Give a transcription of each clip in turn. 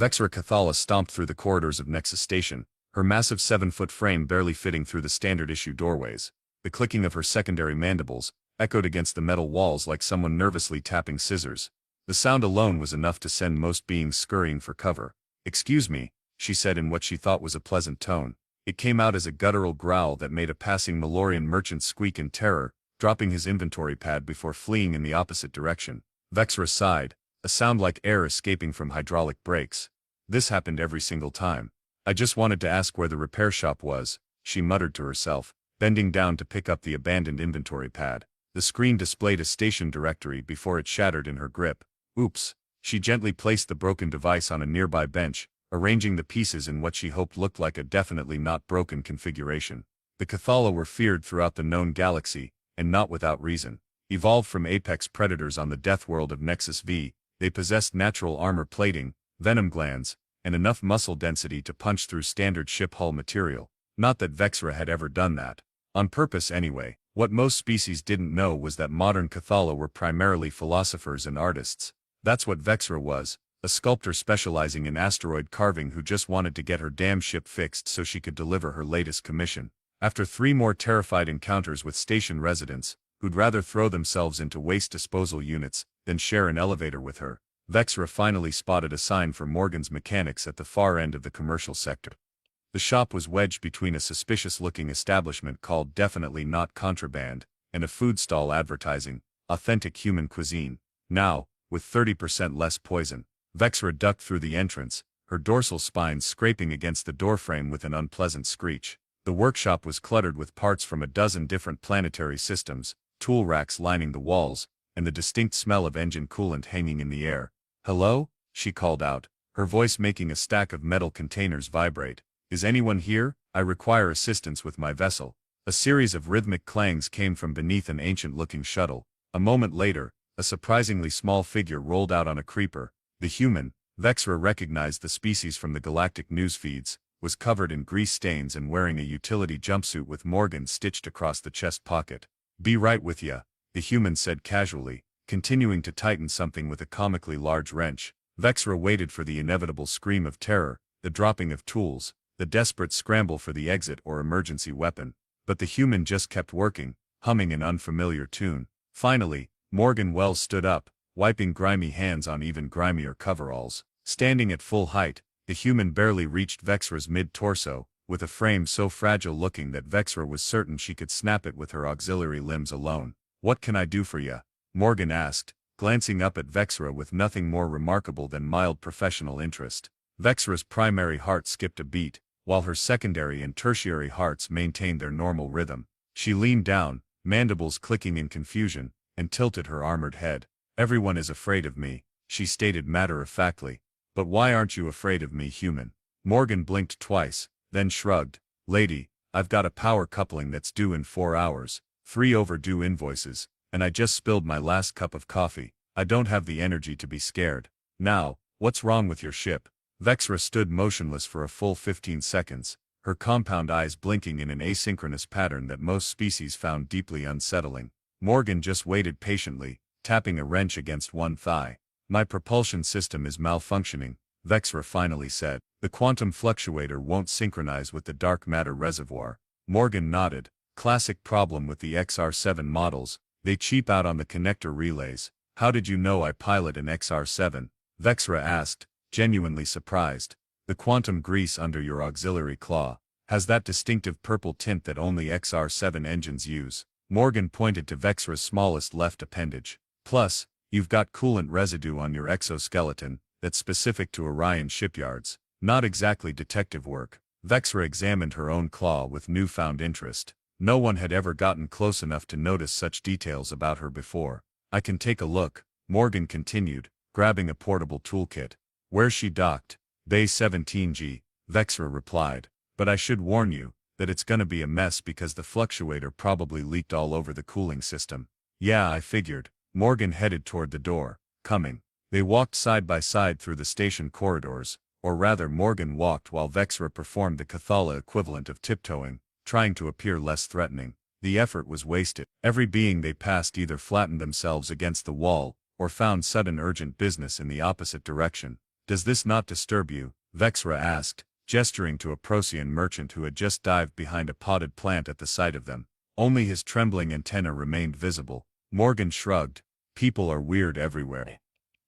Vexra Cathala stomped through the corridors of Nexus Station, her massive 7-foot frame barely fitting through the standard-issue doorways. The clicking of her secondary mandibles echoed against the metal walls like someone nervously tapping scissors. The sound alone was enough to send most beings scurrying for cover. "Excuse me," she said in what she thought was a pleasant tone. It came out as a guttural growl that made a passing Malorian merchant squeak in terror, dropping his inventory pad before fleeing in the opposite direction. Vexra sighed, a sound like air escaping from hydraulic brakes. This happened every single time. "I just wanted to ask where the repair shop was," she muttered to herself, bending down to pick up the abandoned inventory pad. The screen displayed a station directory before it shattered in her grip. Oops. She gently placed the broken device on a nearby bench, arranging the pieces in what she hoped looked like a definitely not broken configuration. The Cathala were feared throughout the known galaxy, and not without reason. Evolved from apex predators on the death world of Nexus V, they possessed natural armor plating, venom glands, and enough muscle density to punch through standard ship hull material. Not that Vexra had ever done that. On purpose anyway. What most species didn't know was that modern Cathala were primarily philosophers and artists. That's what Vexra was, a sculptor specializing in asteroid carving who just wanted to get her damn ship fixed so she could deliver her latest commission. After 3 more terrified encounters with station residents, who'd rather throw themselves into waste disposal units than share an elevator with her, Vexra finally spotted a sign for Morgan's Mechanics at the far end of the commercial sector. The shop was wedged between a suspicious-looking establishment called Definitely Not Contraband and a food stall advertising authentic human cuisine. Now, with 30% less poison, Vexra ducked through the entrance, her dorsal spine scraping against the doorframe with an unpleasant screech. The workshop was cluttered with parts from a dozen different planetary systems, tool racks lining the walls, and the distinct smell of engine coolant hanging in the air. "Hello?" she called out, her voice making a stack of metal containers vibrate. "Is anyone here? I require assistance with my vessel." A series of rhythmic clangs came from beneath an ancient-looking shuttle. A moment later, a surprisingly small figure rolled out on a creeper. The human, Vexra recognized the species from the galactic news feeds, was covered in grease stains and wearing a utility jumpsuit with Morgan stitched across the chest pocket. "Be right with ya," the human said casually, continuing to tighten something with a comically large wrench. Vexra waited for the inevitable scream of terror, the dropping of tools, the desperate scramble for the exit or emergency weapon. But the human just kept working, humming an unfamiliar tune. Finally, Morgan Wells stood up, wiping grimy hands on even grimier coveralls. Standing at full height, the human barely reached Vexra's mid-torso, with a frame so fragile-looking that Vexra was certain she could snap it with her auxiliary limbs alone. "What can I do for ya?" Morgan asked, glancing up at Vexra with nothing more remarkable than mild professional interest. Vexra's primary heart skipped a beat, while her secondary and tertiary hearts maintained their normal rhythm. She leaned down, mandibles clicking in confusion, and tilted her armored head. "Everyone is afraid of me," she stated matter-of-factly. "But why aren't you afraid of me, human?" Morgan blinked twice, then shrugged. "Lady, I've got a power coupling that's due in 4 hours, 3 overdue invoices, and I just spilled my last cup of coffee. I don't have the energy to be scared. Now, what's wrong with your ship?" Vexra stood motionless for a full 15 seconds, her compound eyes blinking in an asynchronous pattern that most species found deeply unsettling. Morgan just waited patiently, tapping a wrench against one thigh. "My propulsion system is malfunctioning," Vexra finally said. "The quantum fluctuator won't synchronize with the dark matter reservoir." Morgan nodded. "Classic problem with the XR7 models, they cheap out on the connector relays." "How did you know I pilot an XR7? Vexra asked, genuinely surprised. "The quantum grease under your auxiliary claw has that distinctive purple tint that only XR7 engines use." Morgan pointed to Vexra's smallest left appendage. "Plus, you've got coolant residue on your exoskeleton that's specific to Orion shipyards. Not exactly detective work." Vexra examined her own claw with newfound interest. No one had ever gotten close enough to notice such details about her before. "I can take a look," Morgan continued, grabbing a portable toolkit. "Where's she docked?" "Bay 17G, Vexra replied. "But I should warn you that it's gonna be a mess because the fluctuator probably leaked all over the cooling system." "Yeah, I figured." Morgan headed toward the door. "Coming." They walked side by side through the station corridors, or rather Morgan walked while Vexra performed the Cathala equivalent of tiptoeing, trying to appear less threatening. The effort was wasted. Every being they passed either flattened themselves against the wall, or found sudden urgent business in the opposite direction. Does this not disturb you? Vexra asked, gesturing to a Procyon merchant who had just dived behind a potted plant at the sight of them. Only his trembling antenna remained visible. Morgan shrugged. People are weird everywhere.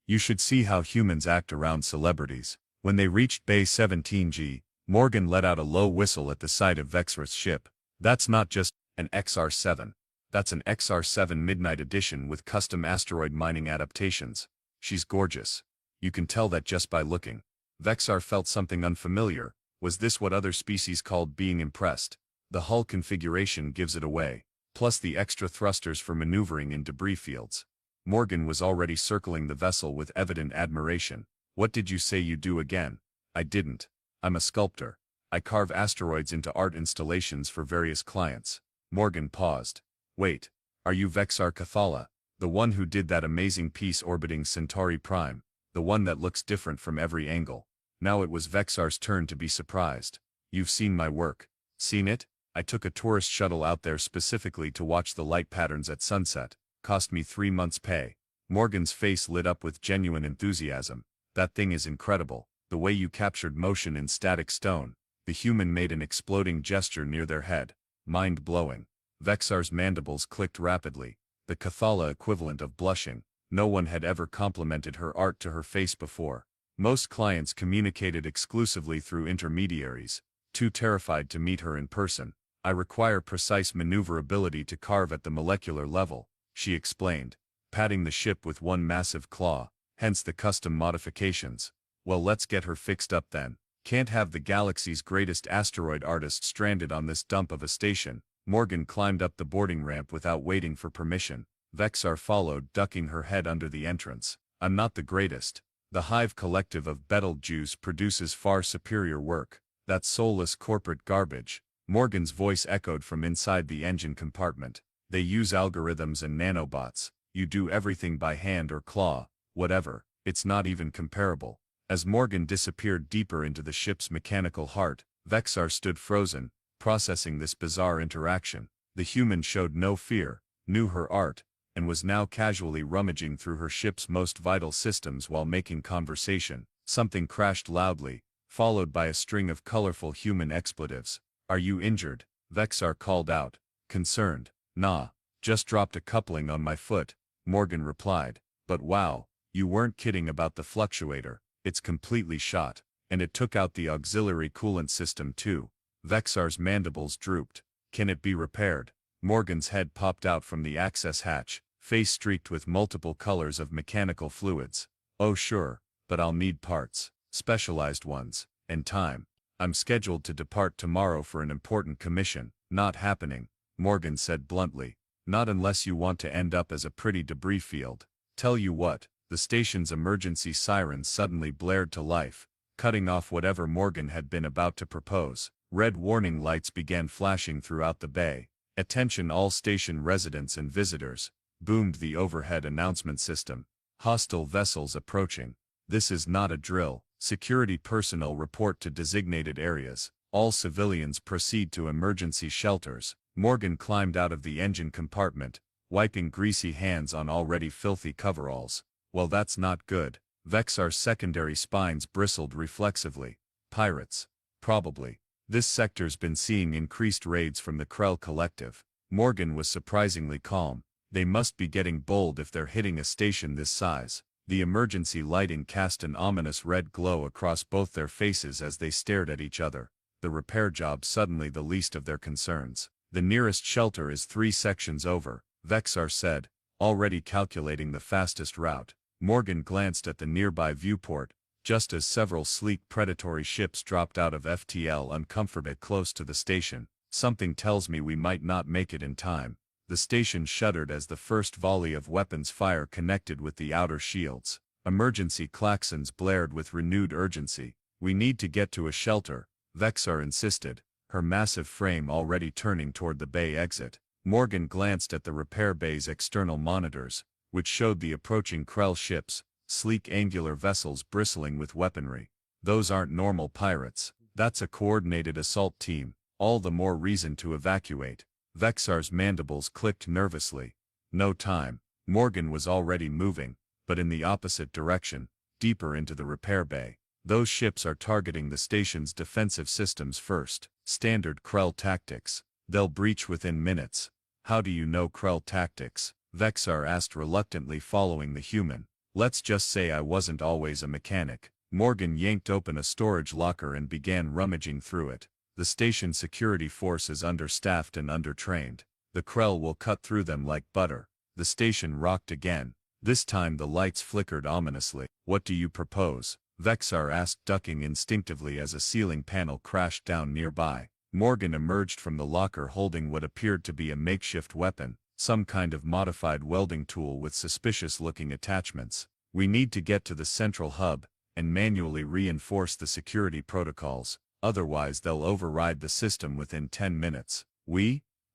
You should see how humans act around celebrities. When they reached Bay 17G, Morgan let out a low whistle at the sight of Vexra's ship. That's not just an XR-7. That's an XR-7 Midnight Edition with custom asteroid mining adaptations. She's gorgeous. You can tell that just by looking. Vexar felt something unfamiliar. Was this what other species called being impressed? The hull configuration gives it away, plus the extra thrusters for maneuvering in debris fields. Morgan was already circling the vessel with evident admiration. What did you say you do again? I didn't. I'm a sculptor. I carve asteroids into art installations for various clients. Morgan paused. Wait, are you Vexar Cathala, the one who did that amazing piece orbiting Centauri Prime, the one that looks different from every angle? Now it was Vexar's turn to be surprised. You've seen my work. Seen it? I took a tourist shuttle out there specifically to watch the light patterns at sunset. Cost me 3 months' pay. Morgan's face lit up with genuine enthusiasm. That thing is incredible. The way you captured motion in static stone. The human made an exploding gesture near their head. Mind-blowing. Vexar's mandibles clicked rapidly. The Cathala equivalent of blushing. No one had ever complimented her art to her face before. Most clients communicated exclusively through intermediaries, too terrified to meet her in person. I require precise maneuverability to carve at the molecular level, she explained, patting the ship with one massive claw, hence the custom modifications. Well, let's get her fixed up then. Can't have the galaxy's greatest asteroid artist stranded on this dump of a station. Morgan climbed up the boarding ramp without waiting for permission. Vexar followed, ducking her head under the entrance. I'm not the greatest. The Hive collective of Betelgeuse produces far superior work. That soulless corporate garbage. Morgan's voice echoed from inside the engine compartment. They use algorithms and nanobots. You do everything by hand or claw, whatever. It's not even comparable. As Morgan disappeared deeper into the ship's mechanical heart, Vexar stood frozen, processing this bizarre interaction. The human showed no fear, knew her art, and was now casually rummaging through her ship's most vital systems while making conversation. Something crashed loudly, followed by a string of colorful human expletives. Are you injured? Vexar called out, concerned. Nah, just dropped a coupling on my foot, Morgan replied. But wow, you weren't kidding about the fluctuator. It's completely shot, and it took out the auxiliary coolant system too. Vexar's mandibles drooped. Can it be repaired? Morgan's head popped out from the access hatch, face streaked with multiple colors of mechanical fluids. Oh sure, but I'll need parts, specialized ones, and time. I'm scheduled to depart tomorrow for an important commission. Not happening, Morgan said bluntly. Not unless you want to end up as a pretty debris field. Tell you what, the station's emergency sirens suddenly blared to life, cutting off whatever Morgan had been about to propose. Red warning lights began flashing throughout the bay. Attention all station residents and visitors, boomed the overhead announcement system. Hostile vessels approaching. This is not a drill. Security personnel report to designated areas. All civilians proceed to emergency shelters. Morgan climbed out of the engine compartment, wiping greasy hands on already filthy coveralls. Well, that's not good. Vexar's secondary spines bristled reflexively. Pirates. Probably. This sector's been seeing increased raids from the Krell collective. Morgan was surprisingly calm. They must be getting bold if they're hitting a station this size. The emergency lighting cast an ominous red glow across both their faces as they stared at each other. The repair job suddenly the least of their concerns. The nearest shelter is 3 sections over, Vexar said, already calculating the fastest route. Morgan glanced at the nearby viewport, just as several sleek predatory ships dropped out of FTL uncomfortably close to the station. Something tells me we might not make it in time. The station shuddered as the first volley of weapons fire connected with the outer shields. Emergency klaxons blared with renewed urgency. We need to get to a shelter, Vexar insisted, her massive frame already turning toward the bay exit. Morgan glanced at the repair bay's external monitors, which showed the approaching Krell ships, sleek angular vessels bristling with weaponry. Those aren't normal pirates. That's a coordinated assault team. All the more reason to evacuate. Vexar's mandibles clicked nervously. No time. Morgan was already moving, but in the opposite direction, deeper into the repair bay. Those ships are targeting the station's defensive systems first. Standard Krell tactics. They'll breach within minutes. How do you know Krell tactics? Vexar asked reluctantly, following the human. Let's just say I wasn't always a mechanic. Morgan yanked open a storage locker and began rummaging through it. The station security force is understaffed and undertrained. The Krell will cut through them like butter. The station rocked again. This time the lights flickered ominously. What do you propose? Vexar asked, ducking instinctively as a ceiling panel crashed down nearby. Morgan emerged from the locker holding what appeared to be a makeshift weapon, some kind of modified welding tool with suspicious-looking attachments. We need to get to the central hub and manually reinforce the security protocols, otherwise they'll override the system within 10 minutes.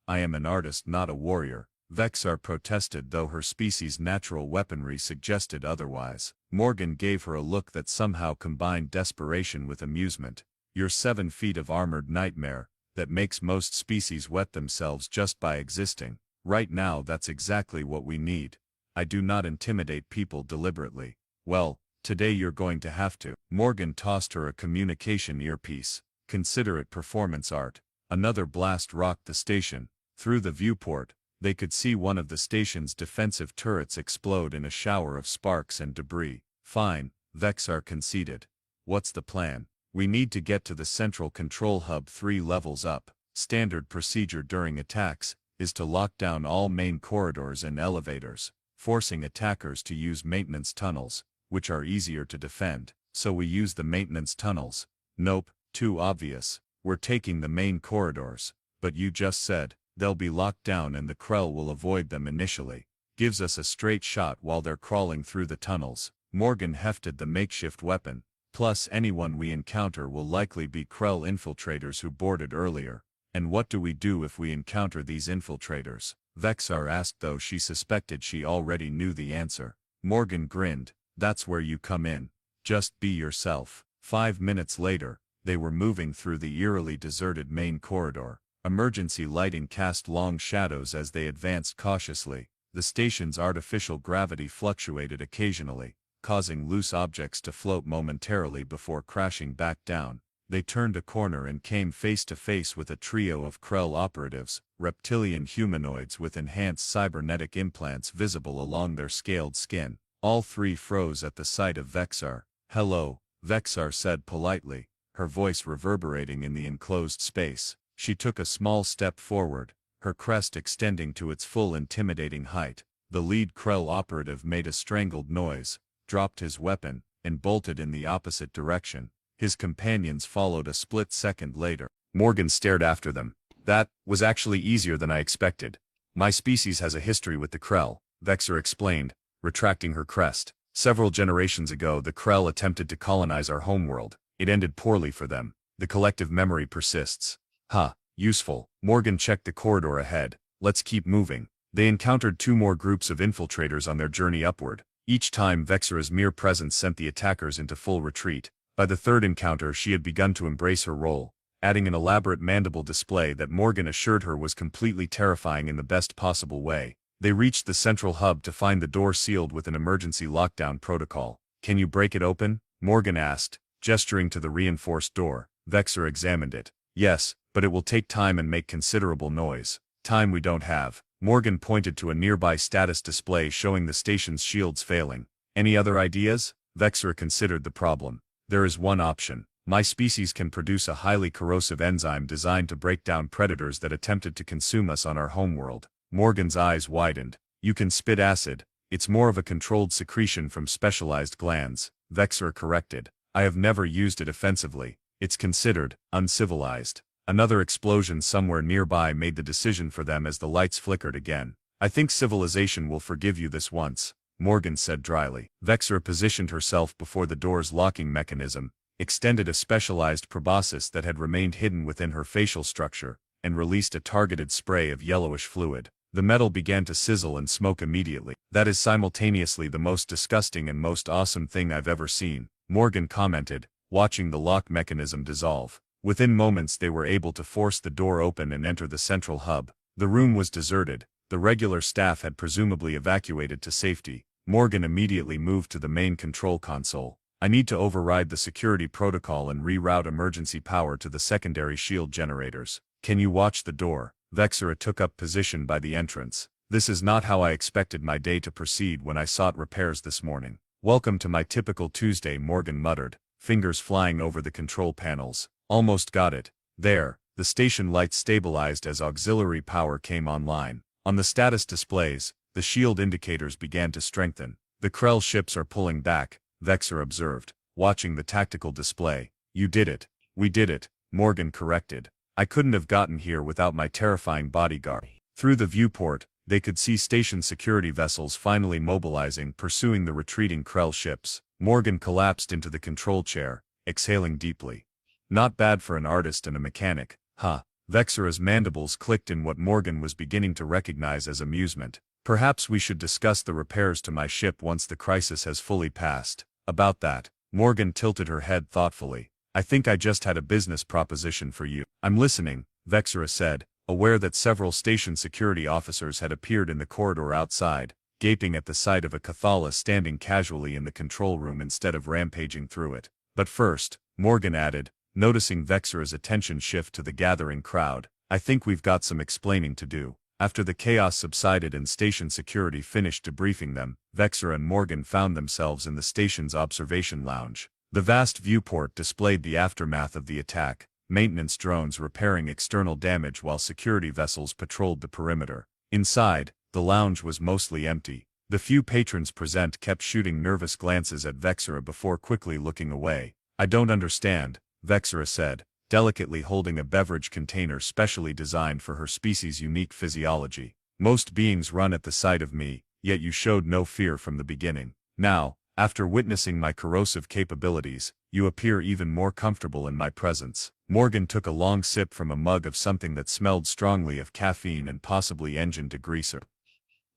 I am an artist, not a warrior, Vexar protested, though her species' natural weaponry suggested otherwise. Morgan gave her a look that somehow combined desperation with amusement. You're 7 feet of armored nightmare that makes most species wet themselves just by existing. Right now that's exactly what we need. I do not intimidate people deliberately. Well, today you're going to have to. Morgan tossed her a communication earpiece. Consider it performance art. Another blast rocked the station. Through the viewport, they could see one of the station's defensive turrets explode in a shower of sparks and debris. Fine, Vexar conceded. What's the plan? We need to get to the central control hub 3 levels up. Standard procedure during attacks is to lock down all main corridors and elevators, forcing attackers to use maintenance tunnels, which are easier to defend. So we use the maintenance tunnels. Nope, too obvious. We're taking the main corridors. But you just said they'll be locked down and the Krell will avoid them initially. Gives us a straight shot while they're crawling through the tunnels. Morgan hefted the makeshift weapon. Plus anyone we encounter will likely be Krell infiltrators who boarded earlier. And what do we do if we encounter these infiltrators? Vexar asked, though she suspected she already knew the answer. Morgan grinned. That's where you come in. Just be yourself. 5 minutes later, they were moving through the eerily deserted main corridor. Emergency lighting cast long shadows as they advanced cautiously. The station's artificial gravity fluctuated occasionally, causing loose objects to float momentarily before crashing back down. They turned a corner and came face to face with a trio of Krell operatives, reptilian humanoids with enhanced cybernetic implants visible along their scaled skin. All 3 froze at the sight of Vexar. Hello, Vexar said politely, her voice reverberating in the enclosed space. She took a small step forward, her crest extending to its full intimidating height. The lead Krell operative made a strangled noise, dropped his weapon, and bolted in the opposite direction. His companions followed a split second later. Morgan stared after them. That was actually easier than I expected. My species has a history with the Krell, Vexar explained, retracting her crest. Several generations ago the Krell attempted to colonize our homeworld. It ended poorly for them. The collective memory persists. Useful. Morgan checked the corridor ahead. Let's keep moving. They encountered 2 more groups of infiltrators on their journey upward. Each time Vexara's mere presence sent the attackers into full retreat. By the 3rd encounter she had begun to embrace her role, adding an elaborate mandible display that Morgan assured her was completely terrifying in the best possible way. They reached the central hub to find the door sealed with an emergency lockdown protocol. Can you break it open? Morgan asked, gesturing to the reinforced door. Vexar examined it. Yes, but it will take time and make considerable noise. Time we don't have. Morgan pointed to a nearby status display showing the station's shields failing. Any other ideas? Vexar considered the problem. There is one option. My species can produce a highly corrosive enzyme designed to break down predators that attempted to consume us on our homeworld. Morgan's eyes widened. You can spit acid. It's more of a controlled secretion from specialized glands, Vexar corrected. I have never used it offensively. It's considered uncivilized. Another explosion somewhere nearby made the decision for them as the lights flickered again. I think civilization will forgive you this once, Morgan said dryly. Vexar positioned herself before the door's locking mechanism, extended a specialized proboscis that had remained hidden within her facial structure, and released a targeted spray of yellowish fluid. The metal began to sizzle and smoke immediately. That is simultaneously the most disgusting and most awesome thing I've ever seen, Morgan commented, watching the lock mechanism dissolve. Within moments they were able to force the door open and enter the central hub. The room was deserted. The regular staff had presumably evacuated to safety. Morgan immediately moved to the main control console. I need to override the security protocol and reroute emergency power to the secondary shield generators. Can you watch the door? Vexera took up position by the entrance. This is not how I expected my day to proceed when I sought repairs this morning. Welcome to my typical Tuesday, Morgan muttered, fingers flying over the control panels. Almost got it. There, the station lights stabilized as auxiliary power came online. On the status displays, the shield indicators began to strengthen. The Krell ships are pulling back, Vexer observed, watching the tactical display. You did it. We did it, Morgan corrected. I couldn't have gotten here without my terrifying bodyguard. Through the viewport, they could see station security vessels finally mobilizing, pursuing the retreating Krell ships. Morgan collapsed into the control chair, exhaling deeply. Not bad for an artist and a mechanic, huh? Vexera's mandibles clicked in what Morgan was beginning to recognize as amusement. Perhaps we should discuss the repairs to my ship once the crisis has fully passed. About that, Morgan tilted her head thoughtfully. I think I just had a business proposition for you. I'm listening, Vexera said, aware that several station security officers had appeared in the corridor outside, gaping at the sight of a Cathala standing casually in the control room instead of rampaging through it. But first, Morgan added, noticing Vexera's attention shift to the gathering crowd, I think we've got some explaining to do. After the chaos subsided and station security finished debriefing them, Vexera and Morgan found themselves in the station's observation lounge. The vast viewport displayed the aftermath of the attack, maintenance drones repairing external damage while security vessels patrolled the perimeter. Inside, the lounge was mostly empty. The few patrons present kept shooting nervous glances at Vexera before quickly looking away. I don't understand, Vexera said, delicately holding a beverage container specially designed for her species' unique physiology. Most beings run at the sight of me, yet you showed no fear from the beginning. Now, after witnessing my corrosive capabilities, you appear even more comfortable in my presence. Morgan took a long sip from a mug of something that smelled strongly of caffeine and possibly engine degreaser.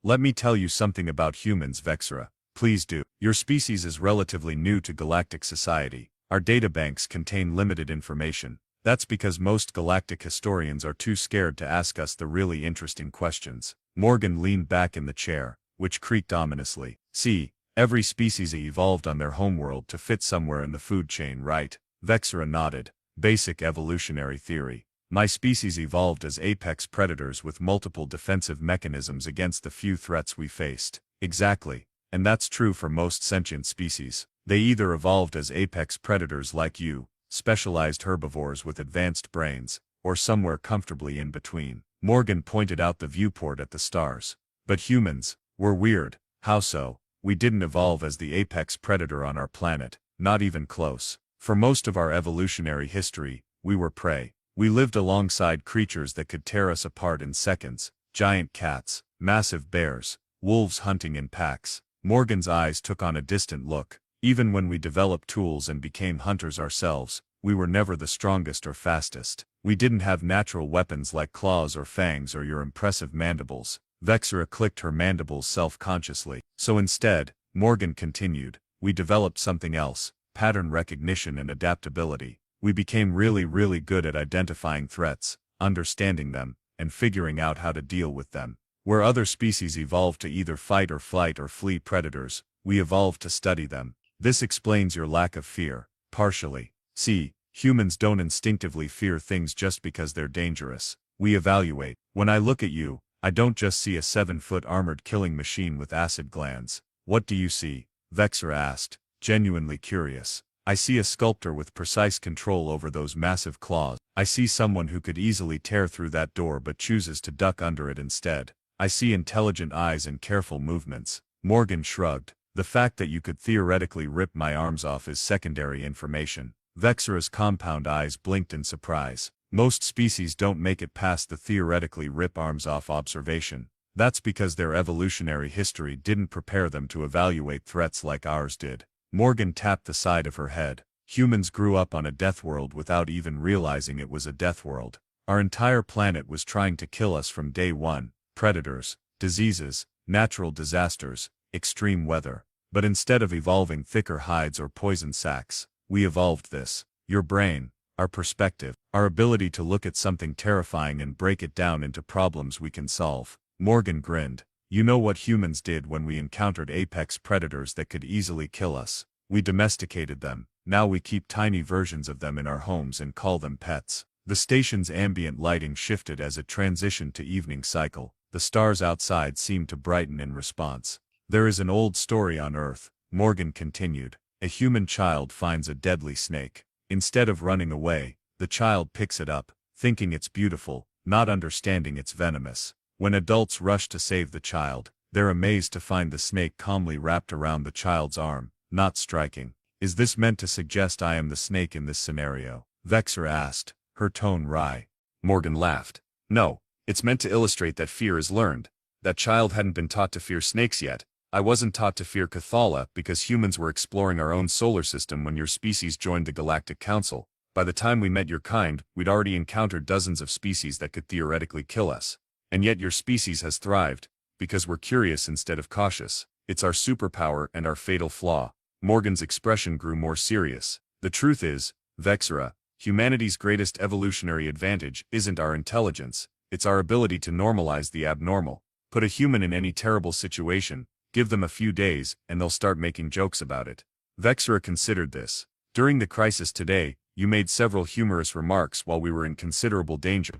Let me tell you something about humans, Vexera. Please do. Your species is relatively new to galactic society. Our databanks contain limited information. That's because most galactic historians are too scared to ask us the really interesting questions. Morgan leaned back in the chair, which creaked ominously. See, every species evolved on their homeworld to fit somewhere in the food chain, right? Vexera nodded. Basic evolutionary theory. My species evolved as apex predators with multiple defensive mechanisms against the few threats we faced. Exactly. And that's true for most sentient species. They either evolved as apex predators like you, specialized herbivores with advanced brains, or somewhere comfortably in between. Morgan pointed out the viewport at the stars. But humans, we're weird. How so? We didn't evolve as the apex predator on our planet, not even close. For most of our evolutionary history, we were prey. We lived alongside creatures that could tear us apart in seconds, giant cats, massive bears, wolves hunting in packs. Morgan's eyes took on a distant look. Even when we developed tools and became hunters ourselves, we were never the strongest or fastest. We didn't have natural weapons like claws or fangs or your impressive mandibles. Vexera clicked her mandibles self-consciously. So instead, Morgan continued, we developed something else, pattern recognition and adaptability. We became really good at identifying threats, understanding them, and figuring out how to deal with them. Where other species evolved to either fight or flight or flee predators, we evolved to study them. This explains your lack of fear, partially. See, humans don't instinctively fear things just because they're dangerous. We evaluate. When I look at you, I don't just see a 7-foot armored killing machine with acid glands. What do you see? Vexera asked, genuinely curious. I see a sculptor with precise control over those massive claws. I see someone who could easily tear through that door but chooses to duck under it instead. I see intelligent eyes and careful movements. Morgan shrugged. The fact that you could theoretically rip my arms off is secondary information. Vexera's compound eyes blinked in surprise. Most species don't make it past the theoretically rip arms off observation. That's because their evolutionary history didn't prepare them to evaluate threats like ours did. Morgan tapped the side of her head. Humans grew up on a death world without even realizing it was a death world. Our entire planet was trying to kill us from day one. Predators, diseases, natural disasters, extreme weather. But instead of evolving thicker hides or poison sacs, we evolved this. Your brain, our perspective, our ability to look at something terrifying and break it down into problems we can solve. Morgan grinned. You know what humans did when we encountered apex predators that could easily kill us. We domesticated them. Now we keep tiny versions of them in our homes and call them pets. The station's ambient lighting shifted as it transitioned to evening cycle. The stars outside seemed to brighten in response. There is an old story on Earth, Morgan continued. A human child finds a deadly snake. Instead of running away, the child picks it up, thinking it's beautiful, not understanding it's venomous. When adults rush to save the child, they're amazed to find the snake calmly wrapped around the child's arm, not striking. Is this meant to suggest I am the snake in this scenario? Vexra asked, her tone wry. Morgan laughed. No, it's meant to illustrate that fear is learned. That child hadn't been taught to fear snakes yet. I wasn't taught to fear Cathala because humans were exploring our own solar system when your species joined the Galactic Council. By the time we met your kind, we'd already encountered dozens of species that could theoretically kill us. And yet your species has thrived, because we're curious instead of cautious. It's our superpower and our fatal flaw. Morgan's expression grew more serious. The truth is, Vexra, humanity's greatest evolutionary advantage isn't our intelligence, it's our ability to normalize the abnormal. Put a human in any terrible situation, give them a few days, and they'll start making jokes about it. Vexra considered this. During the crisis today, you made several humorous remarks while we were in considerable danger.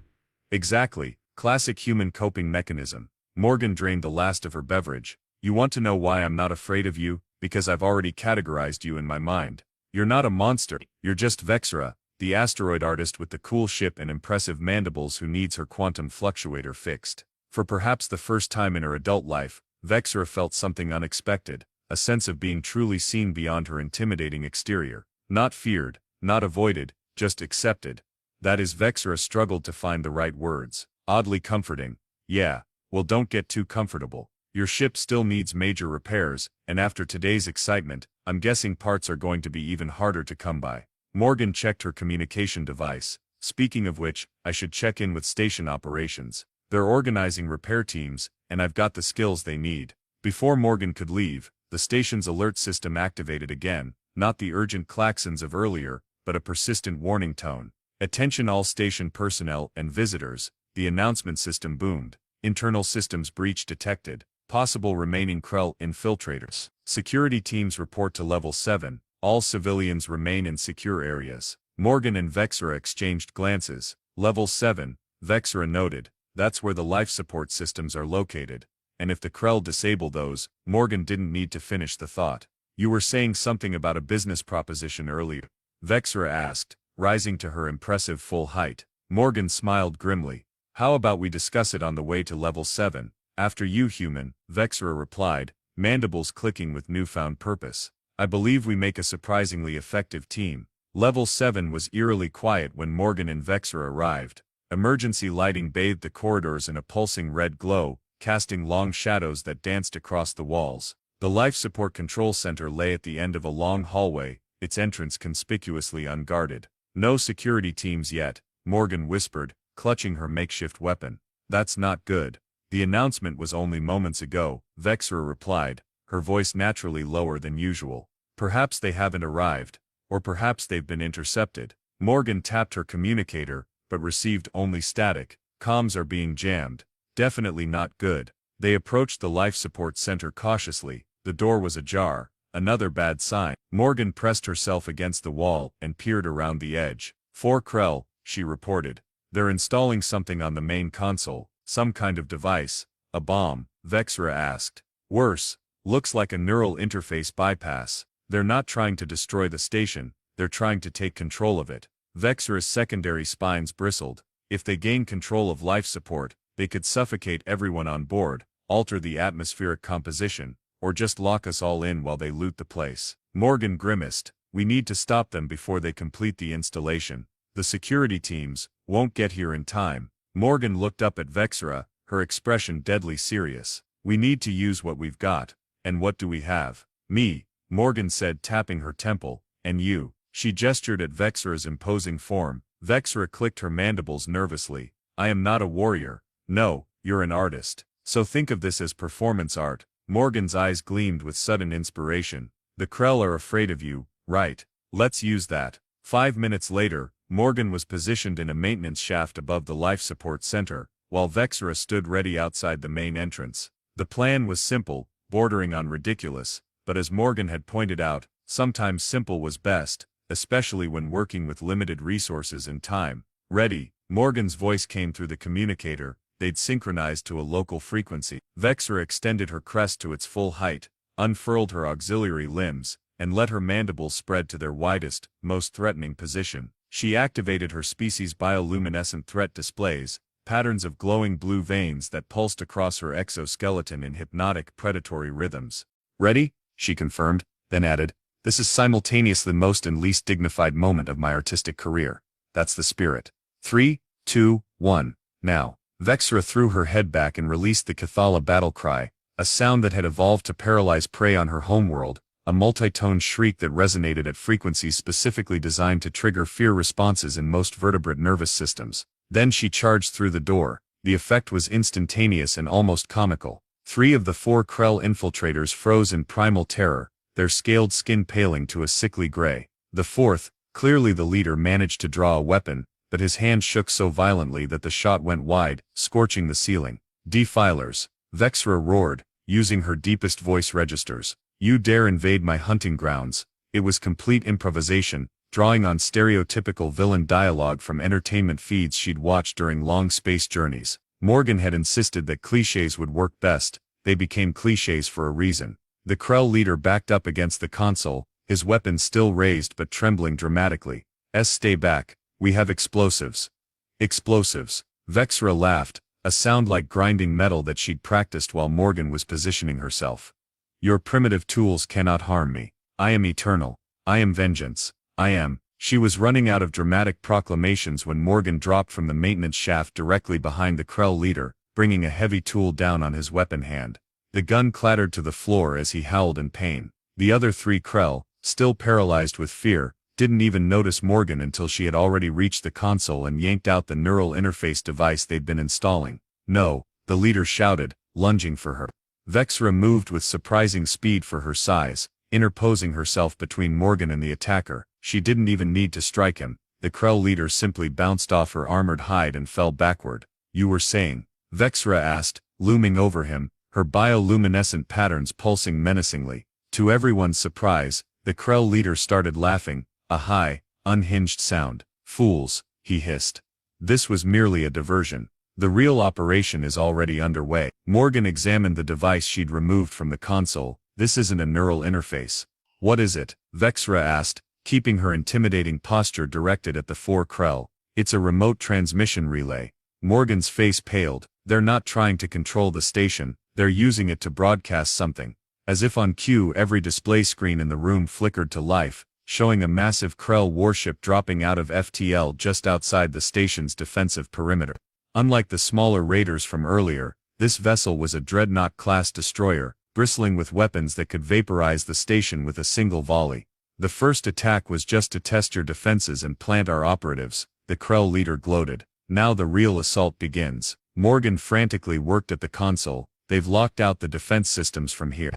Exactly, classic human coping mechanism. Morgan drained the last of her beverage. You want to know why I'm not afraid of you? Because I've already categorized you in my mind. You're not a monster, you're just Vexra, the asteroid artist with the cool ship and impressive mandibles who needs her quantum fluctuator fixed. For perhaps the first time in her adult life, Vexra felt something unexpected, a sense of being truly seen beyond her intimidating exterior. Not feared, not avoided, just accepted. That is, Vexra struggled to find the right words. Oddly comforting. Yeah, well, don't get too comfortable. Your ship still needs major repairs, and after today's excitement, I'm guessing parts are going to be even harder to come by. Morgan checked her communication device. Speaking of which, I should check in with station operations. They're organizing repair teams, and I've got the skills they need. Before Morgan could leave, the station's alert system activated again, not the urgent klaxons of earlier, but a persistent warning tone. Attention all station personnel and visitors, the announcement system boomed. Internal systems breach detected. Possible remaining Krell infiltrators. Security teams report to level 7. All civilians remain in secure areas. Morgan and Vexra exchanged glances. Level 7, Vexra noted. That's where the life support systems are located. And if the Krell disable those, Morgan didn't need to finish the thought. You were saying something about a business proposition earlier. Vexra asked, rising to her impressive full height. Morgan smiled grimly. How about we discuss it on the way to level 7? After you, human, Vexra replied, mandibles clicking with newfound purpose. I believe we make a surprisingly effective team. Level 7 was eerily quiet when Morgan and Vexra arrived. Emergency lighting bathed the corridors in a pulsing red glow, casting long shadows that danced across the walls. The life support control center lay at the end of a long hallway, its entrance conspicuously unguarded. No security teams yet, Morgan whispered, clutching her makeshift weapon. That's not good. The announcement was only moments ago, Vexra replied, her voice naturally lower than usual. Perhaps they haven't arrived, or perhaps they've been intercepted. Morgan tapped her communicator, but received only static. Comms are being jammed. Definitely not good. They approached the life support center cautiously. The door was ajar, another bad sign. Morgan pressed herself against the wall and peered around the edge. 4 Krell, she reported. They're installing something on the main console. Some kind of device. A bomb, Vexra asked. Worse, looks like a neural interface bypass. They're not trying to destroy the station, they're trying to take control of it. Vexra's secondary spines bristled. If they gain control of life support, they could suffocate everyone on board, alter the atmospheric composition, or just lock us all in while they loot the place. Morgan grimaced. We need to stop them before they complete the installation. The security teams won't get here in time. Morgan looked up at Vexra, her expression deadly serious. We need to use what we've got. And what do we have? Me, Morgan said, tapping her temple. And you. She gestured at Vexra's imposing form. Vexra clicked her mandibles nervously. I am not a warrior. No, you're an artist. So think of this as performance art. Morgan's eyes gleamed with sudden inspiration. The Krell are afraid of you, right? Let's use that. 5 minutes later, Morgan was positioned in a maintenance shaft above the life support center, while Vexra stood ready outside the main entrance. The plan was simple, bordering on ridiculous, but as Morgan had pointed out, sometimes simple was best, especially when working with limited resources and time. Ready, Morgan's voice came through the communicator. They'd synchronized to a local frequency. Vexra extended her crest to its full height, unfurled her auxiliary limbs, and let her mandibles spread to their widest, most threatening position. She activated her species' bioluminescent threat displays, patterns of glowing blue veins that pulsed across her exoskeleton in hypnotic predatory rhythms. Ready? She confirmed, then added, "This is simultaneously the most and least dignified moment of my artistic career. That's the spirit. 3, 2, 1, now." Vexra threw her head back and released the Cathala battle cry, a sound that had evolved to paralyze prey on her homeworld, a multi-tone shriek that resonated at frequencies specifically designed to trigger fear responses in most vertebrate nervous systems. Then she charged through the door. The effect was instantaneous and almost comical. 3 of the 4 Krell infiltrators froze in primal terror, their scaled skin paling to a sickly gray. The 4th, clearly the leader, managed to draw a weapon, but his hand shook so violently that the shot went wide, scorching the ceiling. "Defilers," Vexra roared, using her deepest voice registers. "You dare invade my hunting grounds." It was complete improvisation, drawing on stereotypical villain dialogue from entertainment feeds she'd watched during long space journeys. Morgan had insisted that clichés would work best. They became clichés for a reason. The Krell leader backed up against the console, his weapon still raised but trembling dramatically. "Stay back. We have explosives." "Explosives." Vexra laughed, a sound like grinding metal that she'd practiced while Morgan was positioning herself. "Your primitive tools cannot harm me. I am eternal. I am vengeance. I am." She was running out of dramatic proclamations when Morgan dropped from the maintenance shaft directly behind the Krell leader, bringing a heavy tool down on his weapon hand. The gun clattered to the floor as he howled in pain. The other 3 Krell, still paralyzed with fear, didn't even notice Morgan until she had already reached the console and yanked out the neural interface device they'd been installing. "No," the leader shouted, lunging for her. Vexra moved with surprising speed for her size, interposing herself between Morgan and the attacker. She didn't even need to strike him. The Krell leader simply bounced off her armored hide and fell backward. "You were saying?" Vexra asked, looming over him, her bioluminescent patterns pulsing menacingly. To everyone's surprise, the Krell leader started laughing, a high, unhinged sound. "Fools," he hissed. "This was merely a diversion. The real operation is already underway." Morgan examined the device she'd removed from the console. "This isn't a neural interface." "What is it?" Vexra asked, keeping her intimidating posture directed at the 4 Krell. "It's a remote transmission relay." Morgan's face paled. "They're not trying to control the station, they're using it to broadcast something." As if on cue, every display screen in the room flickered to life, showing a massive Krell warship dropping out of FTL just outside the station's defensive perimeter. Unlike the smaller raiders from earlier, this vessel was a dreadnought-class destroyer, bristling with weapons that could vaporize the station with a single volley. "The first attack was just to test your defenses and plant our operatives," the Krell leader gloated. "Now the real assault begins." Morgan frantically worked at the console. "They've locked out the defense systems from here.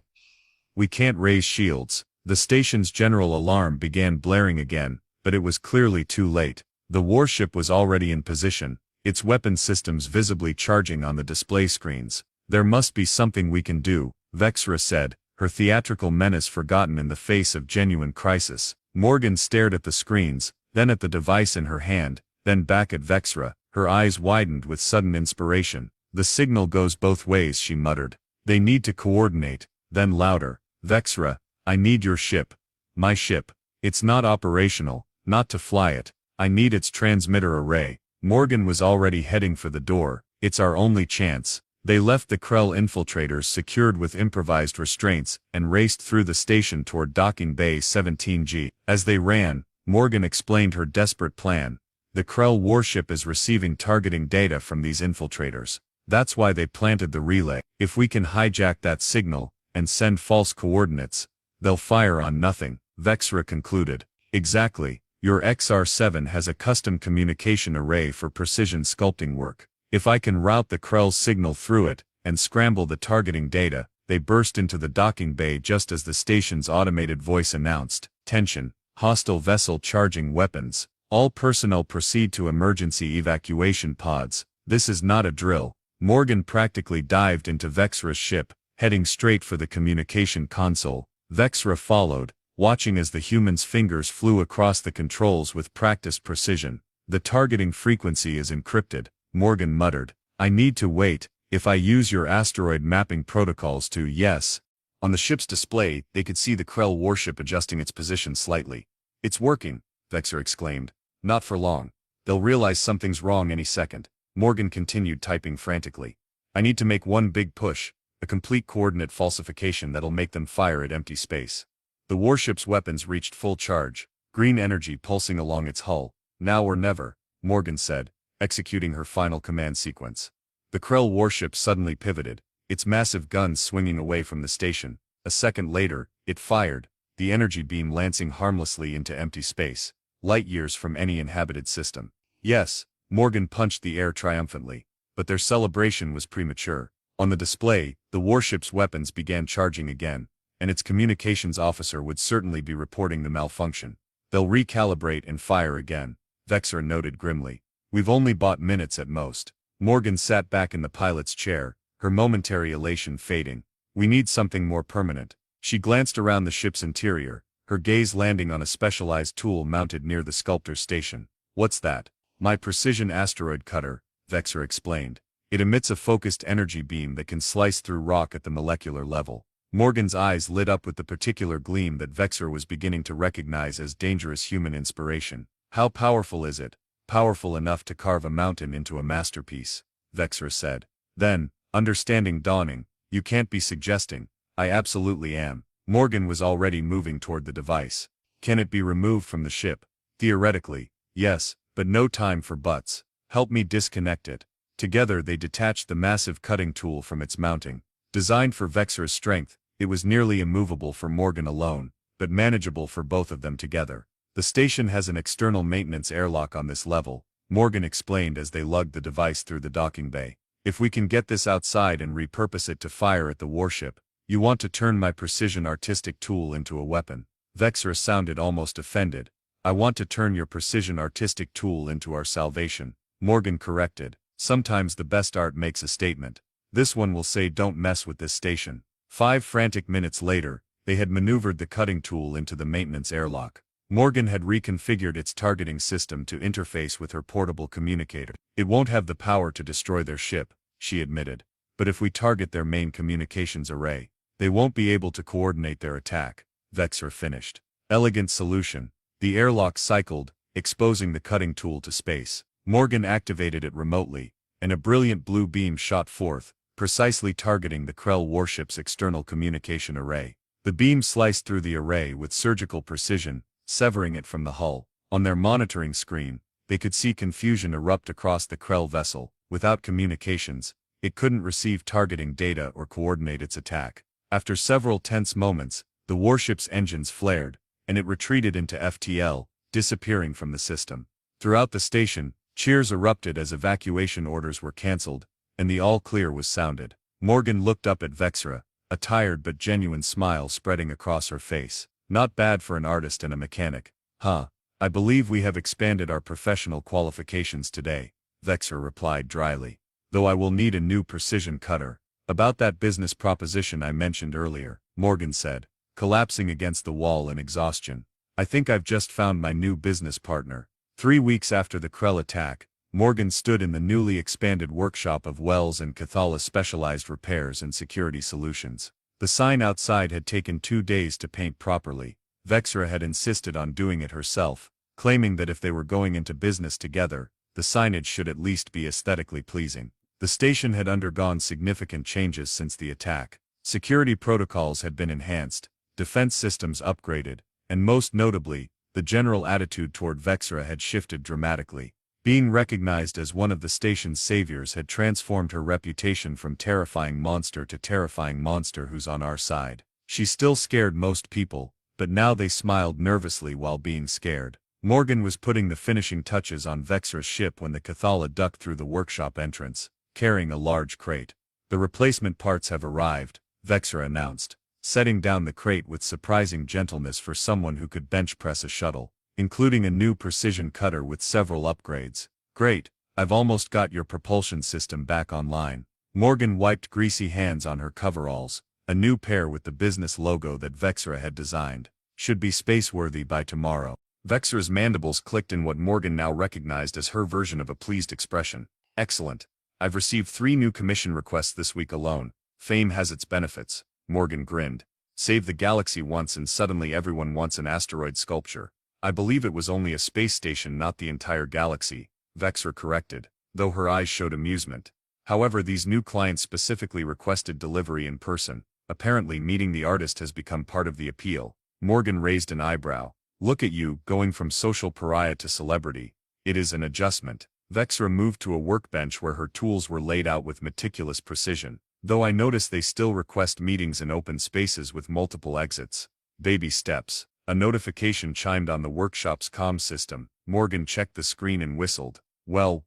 We can't raise shields." The station's general alarm began blaring again, but it was clearly too late. The warship was already in position, its weapon systems visibly charging on the display screens. "There must be something we can do," Vexra said, her theatrical menace forgotten in the face of genuine crisis. Morgan stared at the screens, then at the device in her hand, then back at Vexra, her eyes widened with sudden inspiration. "The signal goes both ways," she muttered. "They need to coordinate." Then louder, "Vexra, I need your ship. My ship. It's not operational, not to fly it. I need its transmitter array." Morgan was already heading for the door. "It's our only chance." They left the Krell infiltrators secured with improvised restraints and raced through the station toward docking bay 17G. As they ran, Morgan explained her desperate plan. "The Krell warship is receiving targeting data from these infiltrators. That's why they planted the relay. If we can hijack that signal and send false coordinates, they'll fire on nothing," Vexra concluded. "Exactly. Your XR-7 has a custom communication array for precision sculpting work. If I can route the Krell's signal through it and scramble the targeting data." They burst into the docking bay just as the station's automated voice announced, "Tension. Hostile vessel charging weapons. All personnel proceed to emergency evacuation pods." "This is not a drill." Morgan practically dived into Vexra's ship, heading straight for the communication console. Vexra followed, watching as the human's fingers flew across the controls with practiced precision. The targeting frequency is encrypted, Morgan muttered. I need to wait. If I use your asteroid mapping protocols to, yes. On the ship's display, they could see the Krell warship adjusting its position slightly. It's working, Vexra exclaimed. Not for long. They'll realize something's wrong any second. Morgan continued typing frantically. I need to make one big push, a complete coordinate falsification that'll make them fire at empty space. The warship's weapons reached full charge, green energy pulsing along its hull. Now or never, Morgan said, executing her final command sequence. The Krell warship suddenly pivoted, its massive guns swinging away from the station. A second later, it fired, the energy beam lancing harmlessly into empty space, light years from any inhabited system. Yes, Morgan punched the air triumphantly, but their celebration was premature. On the display, the warship's weapons began charging again, and its communications officer would certainly be reporting the malfunction. They'll recalibrate and fire again, Vexra noted grimly. We've only bought minutes at most. Morgan sat back in the pilot's chair, her momentary elation fading. We need something more permanent. She glanced around the ship's interior, her gaze landing on a specialized tool mounted near the sculptor's station. What's that? My precision asteroid cutter, Vexra explained. It emits a focused energy beam that can slice through rock at the molecular level. Morgan's eyes lit up with the particular gleam that Vexra was beginning to recognize as dangerous human inspiration. How powerful is it? Powerful enough to carve a mountain into a masterpiece, Vexra said. Then, understanding dawning, you can't be suggesting. I absolutely am. Morgan was already moving toward the device. Can it be removed from the ship? Theoretically, yes, but no time for buts. Help me disconnect it. Together they detached the massive cutting tool from its mounting. Designed for Vexra's strength, it was nearly immovable for Morgan alone, but manageable for both of them together. The station has an external maintenance airlock on this level, Morgan explained as they lugged the device through the docking bay. If we can get this outside and repurpose it to fire at the warship, you want to turn my precision artistic tool into a weapon. Vexra sounded almost offended. I want to turn your precision artistic tool into our salvation, Morgan corrected. Sometimes the best art makes a statement. This one will say don't mess with this station. 5 frantic minutes later, they had maneuvered the cutting tool into the maintenance airlock. Morgan had reconfigured its targeting system to interface with her portable communicator. It won't have the power to destroy their ship, she admitted. But if we target their main communications array, they won't be able to coordinate their attack, Vexra finished. Elegant solution. The airlock cycled, exposing the cutting tool to space. Morgan activated it remotely, and a brilliant blue beam shot forth, precisely targeting the Krell warship's external communication array. The beam sliced through the array with surgical precision, severing it from the hull. On their monitoring screen, they could see confusion erupt across the Krell vessel. Without communications, it couldn't receive targeting data or coordinate its attack. After several tense moments, the warship's engines flared, and it retreated into FTL, disappearing from the system. Throughout the station, cheers erupted as evacuation orders were cancelled, and the all-clear was sounded. Morgan looked up at Vexra, a tired but genuine smile spreading across her face. Not bad for an artist and a mechanic. Huh. I believe we have expanded our professional qualifications today, Vexra replied dryly. Though I will need a new precision cutter. About that business proposition I mentioned earlier, Morgan said, collapsing against the wall in exhaustion. I think I've just found my new business partner. 3 weeks after the Krell attack, Morgan stood in the newly expanded workshop of Wells and Cathala Specialized Repairs and Security Solutions. The sign outside had taken 2 days to paint properly. Vexra had insisted on doing it herself, claiming that if they were going into business together, the signage should at least be aesthetically pleasing. The station had undergone significant changes since the attack. Security protocols had been enhanced, defense systems upgraded, and most notably, the general attitude toward Vexra had shifted dramatically. Being recognized as one of the station's saviors had transformed her reputation from terrifying monster to terrifying monster who's on our side. She still scared most people, but now they smiled nervously while being scared. Morgan was putting the finishing touches on Vexra's ship when the Cathala ducked through the workshop entrance, carrying a large crate. The replacement parts have arrived, Vexra announced, setting down the crate with surprising gentleness for someone who could bench press a shuttle, including a new precision cutter with several upgrades. Great, I've almost got your propulsion system back online, Morgan wiped greasy hands on her coveralls, a new pair with the business logo that Vexra had designed. Should be space-worthy by tomorrow. Vexra's mandibles clicked in what Morgan now recognized as her version of a pleased expression. Excellent. I've received 3 new commission requests this week alone. Fame has its benefits. Morgan grinned. Save the galaxy once and suddenly everyone wants an asteroid sculpture. I believe it was only a space station, not the entire galaxy, Vexra corrected, though her eyes showed amusement. However, these new clients specifically requested delivery in person. Apparently meeting the artist has become part of the appeal. Morgan raised an eyebrow. Look at you, going from social pariah to celebrity. It is an adjustment. Vexra moved to a workbench where her tools were laid out with meticulous precision. Though I notice they still request meetings in open spaces with multiple exits. Baby steps. A notification chimed on the workshop's comm system. Morgan checked the screen and whistled. Well,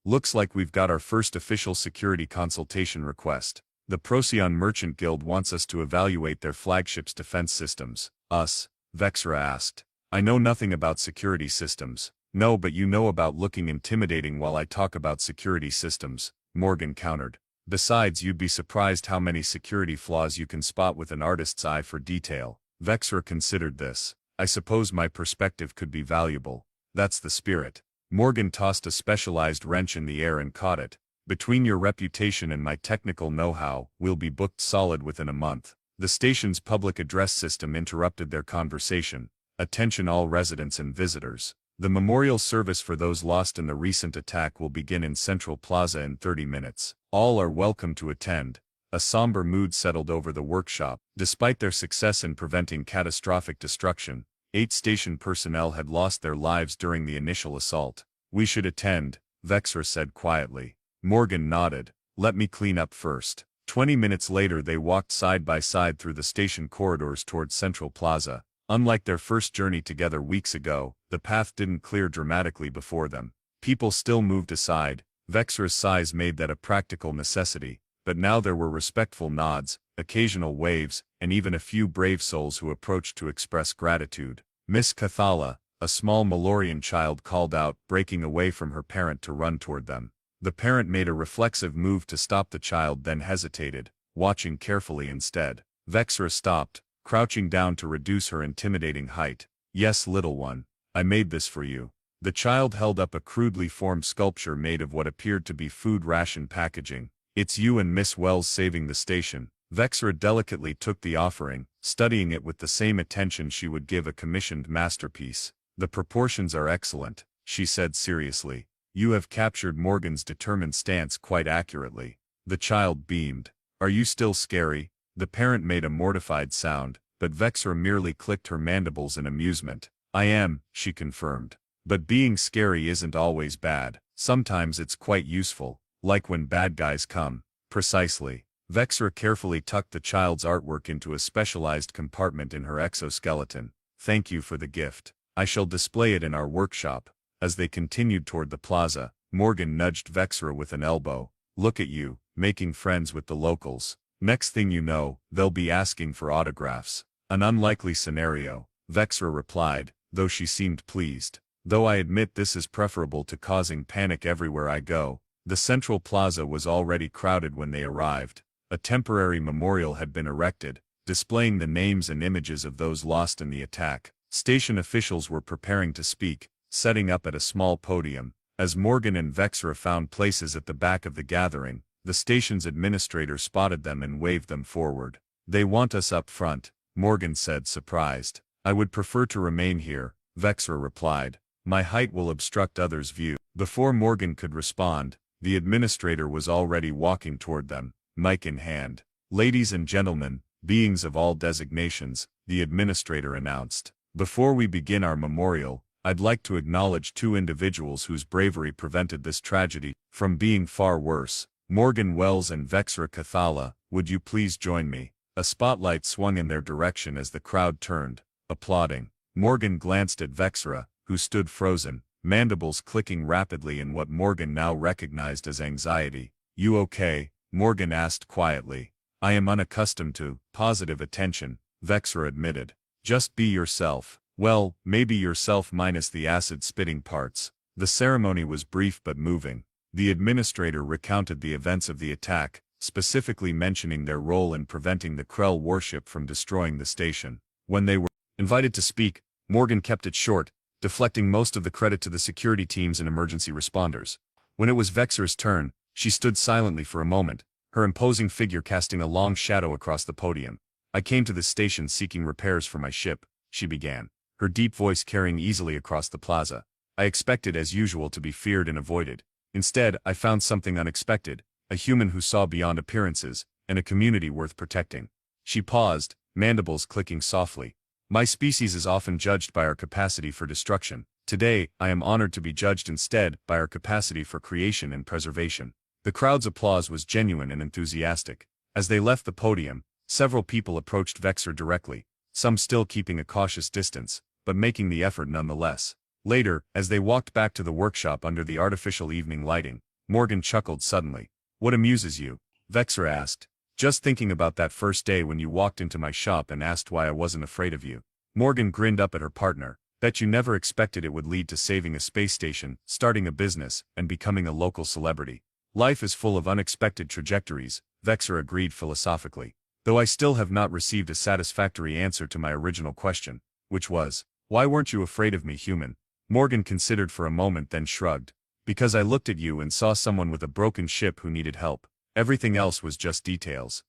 looks like we've got our first official security consultation request. The Procyon Merchant Guild wants us to evaluate their flagship's defense systems. Us? Vexra asked. I know nothing about security systems. No, but you know about looking intimidating while I talk about security systems, Morgan countered. Besides, you'd be surprised how many security flaws you can spot with an artist's eye for detail. Vexra considered this. I suppose my perspective could be valuable. That's the spirit. Morgan tossed a specialized wrench in the air and caught it. Between your reputation and my technical know-how, we'll be booked solid within a month. The station's public address system interrupted their conversation. Attention all residents and visitors. The memorial service for those lost in the recent attack will begin in Central Plaza in 30 minutes. All are welcome to attend. A somber mood settled over the workshop. Despite their success in preventing catastrophic destruction, 8 station personnel had lost their lives during the initial assault. We should attend, Vexra said quietly. Morgan nodded. Let me clean up first. 20 minutes later they walked side by side through the station corridors toward Central Plaza. Unlike their first journey together weeks ago, the path didn't clear dramatically before them. People still moved aside. Vexra's size made that a practical necessity, but now there were respectful nods, occasional waves, and even a few brave souls who approached to express gratitude. Miss Cathala, a small Malorian child, called out, breaking away from her parent to run toward them. The parent made a reflexive move to stop the child, then hesitated, watching carefully instead. Vexra stopped, crouching down to reduce her intimidating height. Yes, little one, I made this for you. The child held up a crudely formed sculpture made of what appeared to be food ration packaging. It's you and Miss Wells saving the station. Vexra delicately took the offering, studying it with the same attention she would give a commissioned masterpiece. The proportions are excellent, she said seriously. You have captured Morgan's determined stance quite accurately. The child beamed. Are you still scary? The parent made a mortified sound, but Vexra merely clicked her mandibles in amusement. I am, she confirmed. But being scary isn't always bad. Sometimes it's quite useful, like when bad guys come. Precisely. Vexra carefully tucked the child's artwork into a specialized compartment in her exoskeleton. Thank you for the gift. I shall display it in our workshop. As they continued toward the plaza, Morgan nudged Vexra with an elbow. Look at you, making friends with the locals. Next thing you know, they'll be asking for autographs. An unlikely scenario, Vexra replied, though she seemed pleased. Though I admit this is preferable to causing panic everywhere I go. The central plaza was already crowded when they arrived. A temporary memorial had been erected, displaying the names and images of those lost in the attack. Station officials were preparing to speak, setting up at a small podium. As Morgan and Vexra found places at the back of the gathering, the station's administrator spotted them and waved them forward. They want us up front, Morgan said, surprised. I would prefer to remain here, Vexra replied. My height will obstruct others' view. Before Morgan could respond, the administrator was already walking toward them, mic in hand. Ladies and gentlemen, beings of all designations, the administrator announced. Before we begin our memorial, I'd like to acknowledge 2 individuals whose bravery prevented this tragedy from being far worse. Morgan Wells and Vexra Cathala, would you please join me? A spotlight swung in their direction as the crowd turned, applauding. Morgan glanced at Vexra, who stood frozen, mandibles clicking rapidly in what Morgan now recognized as anxiety. You okay? Morgan asked quietly. I am unaccustomed to positive attention, Vexra admitted. Just be yourself. Well, maybe yourself minus the acid-spitting parts. The ceremony was brief but moving. The administrator recounted the events of the attack, specifically mentioning their role in preventing the Krell warship from destroying the station. When they were invited to speak, Morgan kept it short, deflecting most of the credit to the security teams and emergency responders. When it was Vexor's turn, she stood silently for a moment, her imposing figure casting a long shadow across the podium. "I came to this station seeking repairs for my ship," she began, her deep voice carrying easily across the plaza. "I expected as usual to be feared and avoided. Instead, I found something unexpected, a human who saw beyond appearances, and a community worth protecting." She paused, mandibles clicking softly. "My species is often judged by our capacity for destruction. Today, I am honored to be judged instead by our capacity for creation and preservation." The crowd's applause was genuine and enthusiastic. As they left the podium, several people approached Vexor directly, some still keeping a cautious distance, but making the effort nonetheless. Later, as they walked back to the workshop under the artificial evening lighting, Morgan chuckled suddenly. "What amuses you?" Vexor asked. "Just thinking about that first day when you walked into my shop and asked why I wasn't afraid of you." Morgan grinned up at her partner. "Bet you never expected it would lead to saving a space station, starting a business, and becoming a local celebrity." "Life is full of unexpected trajectories," Vexor agreed philosophically. "Though I still have not received a satisfactory answer to my original question, which was, why weren't you afraid of me, human?" Morgan considered for a moment, then shrugged. "Because I looked at you and saw someone with a broken ship who needed help. Everything else was just details."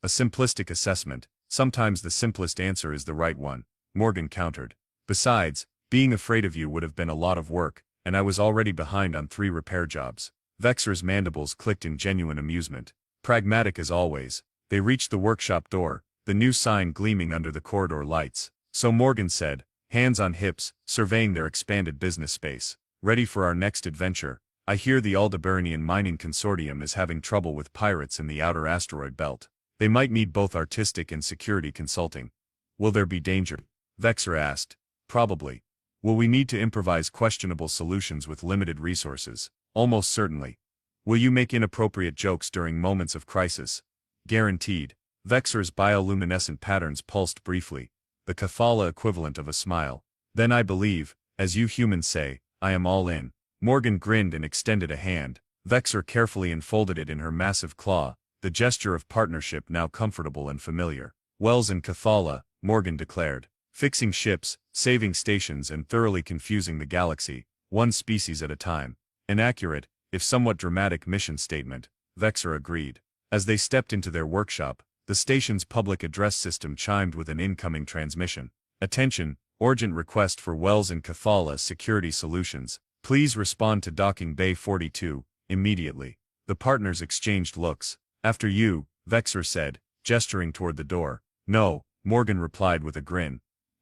"A simplistic assessment. Sometimes the simplest answer is the right one," Morgan countered. "Besides, being afraid of you would have been a lot of work, and I was already behind on 3 repair jobs." Vexor's mandibles clicked in genuine amusement. Pragmatic as always, they reached the workshop door, the new sign gleaming under the corridor lights. "So," Morgan said, hands on hips, surveying their expanded business space, "ready for our next adventure? I hear the Aldebaranian Mining Consortium is having trouble with pirates in the outer asteroid belt. They might need both artistic and security consulting." "Will there be danger?" Vexor asked. "Probably. Will we need to improvise questionable solutions with limited resources?" "Almost certainly." "Will you make inappropriate jokes during moments of crisis?" "Guaranteed." Vexor's bioluminescent patterns pulsed briefly, the Kathala equivalent of a smile. "Then I believe, as you humans say, I am all in." Morgan grinned and extended a hand. Vexor carefully enfolded it in her massive claw, the gesture of partnership now comfortable and familiar. "Wells and Kathala," Morgan declared. "Fixing ships, saving stations and thoroughly confusing the galaxy, one species at a time. An accurate, if somewhat dramatic mission statement," Vexor agreed. As they stepped into their workshop, the station's public address system chimed with an incoming transmission. "Attention, urgent request for Wells and Kathala security solutions. Please respond to Docking Bay 42, immediately." The partners exchanged looks. "After you," Vexor said, gesturing toward the door. "No," Morgan replied with a grin.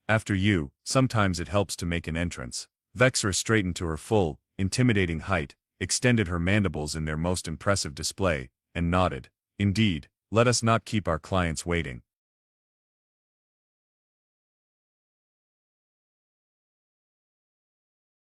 "After you, sometimes it helps to make an entrance." Vexor straightened to her full, intimidating height, extended her mandibles in their most impressive display, and nodded. "Indeed, let us not keep our clients waiting."